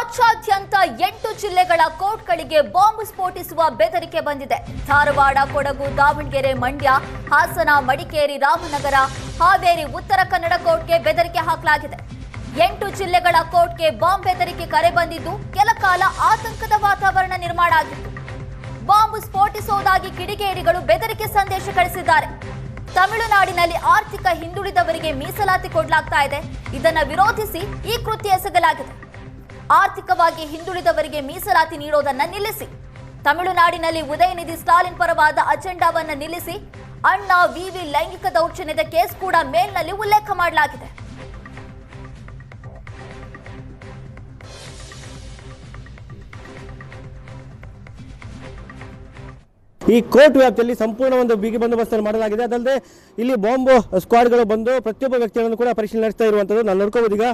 ರಾಜ್ಯಾದ್ಯಂತ 8 ಜಿಲ್ಲೆಗಳ ಕೋರ್ಟ್ಗಳಿಗೆ ಬಾಂಬ್ ಸ್ಫೋಟಿಸುವ ಬೆದರಿಕೆ ಬಂದಿದೆ. ಧಾರವಾಡ, ಕೊಡಗು, ದಾವಣಗೆರೆ, ಮಂಡ್ಯ, ಹಾಸನ, ಮಡಿಕೇರಿ, ರಾಮನಗರ, ಹಾವೇರಿ, ಉತ್ತರ ಕನ್ನಡ ಕೋರ್ಟ್ಗೆ ಬೆದರಿಕೆ ಹಾಕಲಾಗಿದೆ. 8 ಜಿಲ್ಲೆಗಳ ಕೋರ್ಟ್ಗೆ ಬಾಂಬ್ ಬೆದರಿಕೆ ಕರೆ ಬಂದಿದ್ದು ಕೆಲ ಕಾಲ ಆತಂಕದ ವಾತಾವರಣ ನಿರ್ಮಾಣ ಆಗಿತ್ತು. ಬಾಂಬ್ ಸ್ಫೋಟಿಸುವುದಾಗಿ ಕಿಡಿಗೇಡಿಗಳು ಬೆದರಿಕೆ ಸಂದೇಶ ಕಳಿಸಿದ್ದಾರೆ. ತಮಿಳುನಾಡಿನಲ್ಲಿ ಆರ್ಥಿಕ ಹಿಂದುಳಿದವರಿಗೆ ಮೀಸಲಾತಿ ಕೊಡಲಾಗ್ತಾ ಇದೆ. ಇದನ್ನು ವಿರೋಧಿಸಿ ಈ ಕೃತ್ಯ ಎಸಗಲಾಗಿದೆ. ಆರ್ಥಿಕವಾಗಿ ಹಿಂದುಳಿದವರಿಗೆ ಮೀಸಲಾತಿ ನೀಡೋದನ್ನ ನಿಲ್ಲಿಸಿ, ತಮಿಳುನಾಡಿನಲ್ಲಿ ಉದಯನಿಧಿ ಸ್ಟಾಲಿನ್ ಪರವಾದ ಅಜೆಂಡಾವನ್ನ ನಿಲ್ಲಿಸಿ, ಅಣ್ಣಾ ವಿವಿ ಲೈಂಗಿಕ ದೌರ್ಜನ್ಯದ ಕೇಸ್ ಕೂಡ ಮೇಲ್ನಲ್ಲಿ ಉಲ್ಲೇಖ ಮಾಡಲಾಗಿದೆ. ಈ ಕೋರ್ಟ್ ವ್ಯಾಪ್ತಿಯಲ್ಲಿ ಸಂಪೂರ್ಣ ಒಂದು ಬಿಗಿ ಬಂದೋಬಸ್ತನ್ನು ಮಾಡಲಾಗಿದೆ. ಅದಲ್ಲದೆ ಇಲ್ಲಿ ಬಾಂಬ್ ಸ್ಕ್ವಾಡ್ಗಳು ಬಂದು ಪ್ರತಿಯೊಬ್ಬ ವ್ಯಕ್ತಿಗಳನ್ನು ಕೂಡ ಪರಿಶೀಲನೆ ನಡೆಸ್ತಾ ಇರುವಂಥದ್ದು ನಾನು ನೋಡ್ಕೋಬೋದು. ಈಗ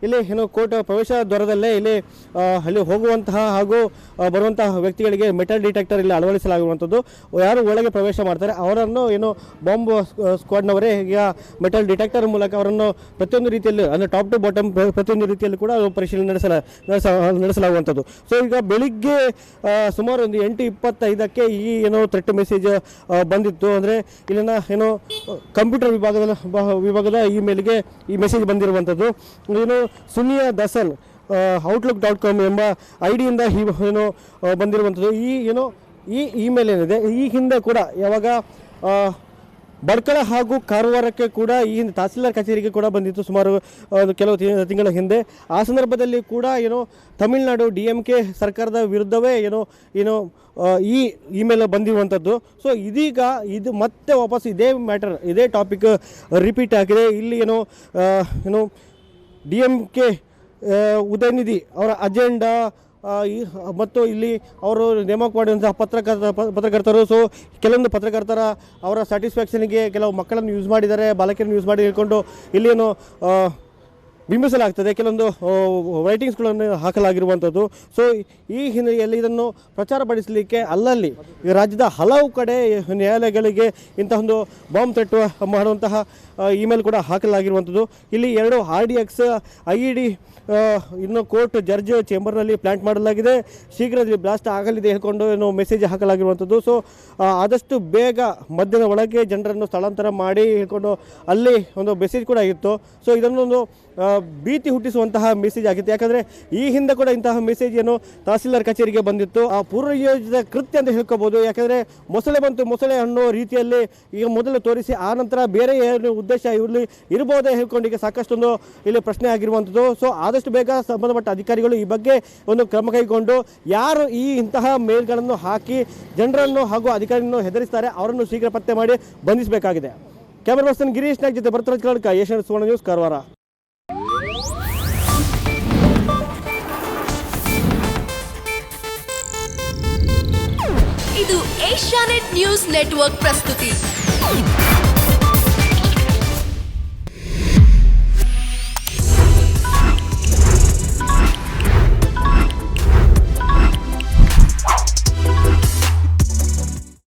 ಇಲ್ಲಿ ಕೋರ್ಟ್ ಪ್ರವೇಶ ದ್ವಾರದಲ್ಲೇ ಅಲ್ಲಿ ಹೋಗುವಂತಹ ಹಾಗೂ ಬರುವಂತಹ ವ್ಯಕ್ತಿಗಳಿಗೆ ಮೆಟಲ್ ಡಿಟೆಕ್ಟರ್ ಇಲ್ಲಿ ಅಳವಡಿಸಲಾಗಿರುವಂಥದ್ದು. ಯಾರು ಒಳಗೆ ಪ್ರವೇಶ ಮಾಡ್ತಾರೆ ಅವರನ್ನು ಬಾಂಬ್ ಸ್ಕ್ವಾಡ್ನವರೇ ಈಗ ಮೆಟಲ್ ಡಿಟೆಕ್ಟರ್ ಮೂಲಕ ಅವರನ್ನು ಪ್ರತಿಯೊಂದು ರೀತಿಯಲ್ಲಿ ಅಂದರೆ ಟಾಪ್ ಟು ಬಾಟಮ್ ಪ್ರತಿಯೊಂದು ರೀತಿಯಲ್ಲಿ ಕೂಡ ಪರಿಶೀಲನೆ ನಡೆಸಲಾಗುವಂಥದ್ದು. ಸೊ ಈಗ ಬೆಳಿಗ್ಗೆ ಸುಮಾರು ಒಂದು 8:25ಕ್ಕೆ ಈ ಥ್ರೆಟ್ ಮೆಸೇಜ್ ಬಂದಿತ್ತು. ಅಂದರೆ ಇಲ್ಲಿನ ಕಂಪ್ಯೂಟರ್ ವಿಭಾಗದ ಇಮೇಲ್ಗೆ ಈ ಮೆಸೇಜ್ ಬಂದಿರುವಂಥದ್ದು. ಸುನಿಯಾ ದಸಲ್ outlook.com ಎಂಬ ಐಡಿಯಿಂದ ಬಂದಿರುವಂಥದ್ದು. ಈ ಇಮೇಲ್ ಏನಿದೆ ಈ ಹಿಂದೆ ಕೂಡ ಯಾವಾಗ ಬಡ್ಕಳ ಹಾಗೂ ಕಾರವಾರಕ್ಕೆ ಕೂಡ ಈ ಹಿಂದೆ ತಹಸೀಲ್ದಾರ್ ಕಚೇರಿಗೆ ಕೂಡ ಬಂದಿತ್ತು ಸುಮಾರು ಕೆಲವು ತಿಂಗಳ ಹಿಂದೆ. ಆ ಸಂದರ್ಭದಲ್ಲಿ ಕೂಡ ತಮಿಳುನಾಡು DMK ಸರ್ಕಾರದ ವಿರುದ್ಧವೇ ಈ ಇಮೇಲ್ ಬಂದಿರುವಂಥದ್ದು. ಸೊ ಇದೀಗ ಇದು ಮತ್ತೆ ವಾಪಸ್ ಇದೇ ಮ್ಯಾಟರ್ ಇದೇ ಟಾಪಿಕ್ ರಿಪೀಟ್ ಆಗಿದೆ. ಇಲ್ಲಿ DMK ಉದಯನಿಧಿ ಅವರ ಅಜೆಂಡಾ ಮತ್ತು ಇಲ್ಲಿ ಅವರು ನೇಮಕ ಮಾಡಿದಂತಹ ಪತ್ರಕರ್ತರು ಕೆಲವೊಂದು ಪತ್ರಕರ್ತರ ಅವರ ಸ್ಯಾಟಿಸ್ಫ್ಯಾಕ್ಷನ್ಗೆ ಕೆಲವು ಮಕ್ಕಳನ್ನು ಯೂಸ್ ಮಾಡಿದ್ದಾರೆ, ಬಾಲಕಿಯರನ್ನು ಯೂಸ್ ಮಾಡಿ ಹೇಳ್ಕೊಂಡು ಇಲ್ಲಿ ಬಿಂಬಿಸಲಾಗ್ತದೆ. ಕೆಲವೊಂದು ರೈಟಿಂಗ್ಸ್ಗಳನ್ನು ಹಾಕಲಾಗಿರುವಂಥದ್ದು. ಸೊ ಈ ಹಿನ್ನೆಲೆಯಲ್ಲಿ ಇದನ್ನು ಪ್ರಚಾರಪಡಿಸಲಿಕ್ಕೆ ಅಲ್ಲಲ್ಲಿ ರಾಜ್ಯದ ಹಲವು ಕಡೆ ನ್ಯಾಯಾಲಯಗಳಿಗೆ ಇಂತಹ ಒಂದು ಬಾಂಬ್ ಥ್ರೆಟ್ ಮಾಡುವಂತಹ ಇಮೇಲ್ ಕೂಡ ಹಾಕಲಾಗಿರುವಂಥದ್ದು. ಇಲ್ಲಿ 2 RDX IED ಇನ್ನು ಕೋರ್ಟ್ ಜಡ್ಜ್ ಚೇಂಬರ್ನಲ್ಲಿ ಪ್ಲಾಂಟ್ ಮಾಡಲಾಗಿದೆ. ಶೀಘ್ರದಲ್ಲಿ ಬ್ಲಾಸ್ಟ್ ಆಗಲಿದೆ ಹೇಳ್ಕೊಂಡು ಮೆಸೇಜ್ ಹಾಕಲಾಗಿರುವಂಥದ್ದು. ಸೊ ಆದಷ್ಟು ಬೇಗ ಮಧ್ಯದ ಒಳಗೆ ಜನರನ್ನು ಸ್ಥಳಾಂತರ ಮಾಡಿ ಹೇಳ್ಕೊಂಡು ಅಲ್ಲಿ ಒಂದು ಮೆಸೇಜ್ ಕೂಡ ಇತ್ತು. ಸೊ ಇದನ್ನೊಂದು ಭೀತಿ ಹುಟ್ಟಿಸುವಂತಹ ಮೆಸೇಜ್ ಆಗಿತ್ತು. ಯಾಕಂದರೆ ಈ ಹಿಂದೆ ಕೂಡ ಇಂತಹ ಮೆಸೇಜ್ ತಹಸೀಲ್ದಾರ್ ಕಚೇರಿಗೆ ಬಂದಿತ್ತು. ಆ ಪೂರ್ವಯೋಜಿತ ಕೃತ್ಯ ಅಂತ ಹೇಳ್ಕೋಬೋದು. ಯಾಕಂದರೆ ಮೊಸಳೆ ಬಂತು ಮೊಸಳೆ ಅನ್ನೋ ರೀತಿಯಲ್ಲಿ ಈಗ ಮೊದಲು ತೋರಿಸಿ ಆ ನಂತರ ಬೇರೆ ಏನು ಉದ್ದೇಶ ಇಲ್ಲಿ ಇರ್ಬೋದೇ ಹೇಳ್ಕೊಂಡು ಈಗ ಸಾಕಷ್ಟೊಂದು ಇಲ್ಲಿ ಪ್ರಶ್ನೆ ಆಗಿರುವಂಥದ್ದು. ಸೊ ಆದಷ್ಟು ಬೇಗ ಸಂಬಂಧಪಟ್ಟ ಅಧಿಕಾರಿಗಳು ಈ ಬಗ್ಗೆ ಒಂದು ಕ್ರಮ ಕೈಗೊಂಡು ಯಾರು ಇಂತಹ ಮೇಲ್ಗಳನ್ನು ಹಾಕಿ ಜನರನ್ನು ಹಾಗೂ ಅಧಿಕಾರಿಯನ್ನು ಹೆದರಿಸ್ತಾರೆ ಅವರನ್ನು ಶೀಘ್ರ ಪತ್ತೆ ಮಾಡಿ ಬಂಧಿಸಬೇಕಾಗಿದೆ. ಕ್ಯಾಮರಾ ಪರ್ಸನ್ ಗಿರೀಶ್ ನಾಯ್ಕ್ ಜೊತೆ ಭರತರಾಜ್ ಕರ್ನಾಟಕ, ಏಷ್ಯಾನೆಟ್ ಸುವರ್ಣ ನ್ಯೂಸ್, ಕಾರವಾರ. ಇದು ಏಷ್ಯಾನೆಟ್ ನ್ಯೂಸ್ ನೆಟ್ವರ್ಕ್ ಪ್ರಸ್ತುತಿ.